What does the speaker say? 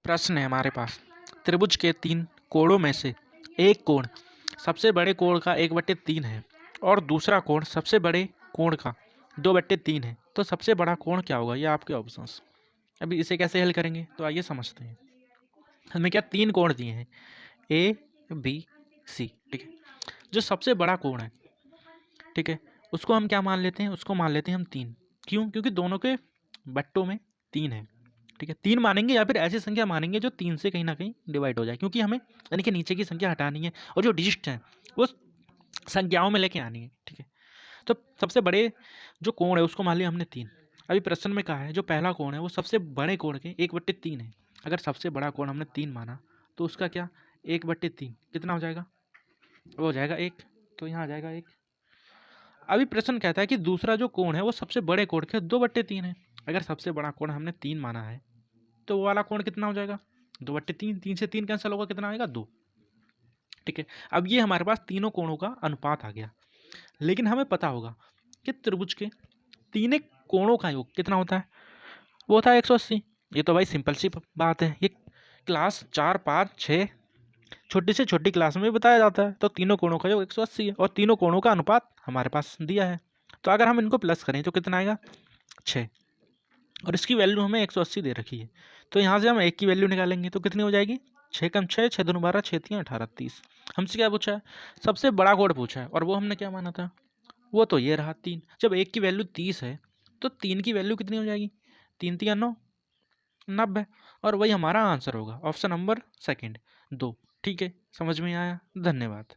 प्रश्न है हमारे पास, त्रिभुज के 3 कोणों में से एक कोण सबसे बड़े कोण का 1/3 है और दूसरा कोण सबसे बड़े कोण का 2/3 है, तो सबसे बड़ा कोण क्या होगा? ये आपके ऑप्शंस। अभी इसे कैसे हल करेंगे तो आइए समझते हैं। हमें क्या 3 कोण दिए हैं, ए बी सी, ठीक है। जो सबसे बड़ा कोण है, ठीक है, उसको हम क्या मान लेते हैं? उसको मान लेते हैं हम 3। क्यों? क्योंकि दोनों के बट्टों में 3 है, ठीक है। 3 मानेंगे या फिर ऐसी संख्या मानेंगे जो 3 से कहीं ना कहीं डिवाइड हो जाए, क्योंकि हमें यानी कि नीचे की संख्या हटानी है और जो डिजिट हैं वो संख्याओं में लेके आनी है, ठीक है। तो सबसे बड़े जो कोण है उसको मान लिया हमने 3। अभी प्रश्न में कहा है जो पहला कोण है वो सबसे बड़े कोण के 1/3 है। अगर सबसे बड़ा कोण हमने 3 माना तो उसका क्या 1/3 कितना हो जाएगा? वो हो जाएगा 1, तो यहाँ आ जाएगा 1। अभी प्रश्न कहता है कि दूसरा जो कोण है वो सबसे बड़े कोण के 2/3 है। अगर सबसे बड़ा कोण हमने 3 माना है तो वो वाला कोण कितना हो जाएगा? 2/3। 3 से 3 कैंसिल होगा, कितना आएगा? 2, ठीक है। अब ये हमारे पास तीनों कोणों का अनुपात आ गया। लेकिन हमें पता होगा कि त्रिभुज के तीन कोणों का योग कितना होता है? वो होता है 180। ये तो भाई सिंपल सी बात है, ये क्लास 4, 5, 6 छोटी से छोटी क्लास में भी बताया जाता है। तो तीनों कोणों का योग 180 है और तीनों कोणों का अनुपात हमारे पास दिया है। तो अगर हम इनको प्लस करें तो कितना आएगा? 6। और इसकी वैल्यू हमें 180 दे रखी है, तो यहाँ से हम एक की वैल्यू निकालेंगे तो कितनी हो जाएगी? 6 कम 6, 6 दूनी 12, 6 3 18, 30। हमसे क्या पूछा है? सबसे बड़ा कोण पूछा है और वो हमने क्या माना था? वो तो ये रहा 3। जब एक की वैल्यू 30 है तो 3 की वैल्यू कितनी हो जाएगी? 3 3 9, 90। और वही हमारा आंसर होगा, ऑप्शन नंबर सेकंड 2। ठीक है, समझ में आया? धन्यवाद।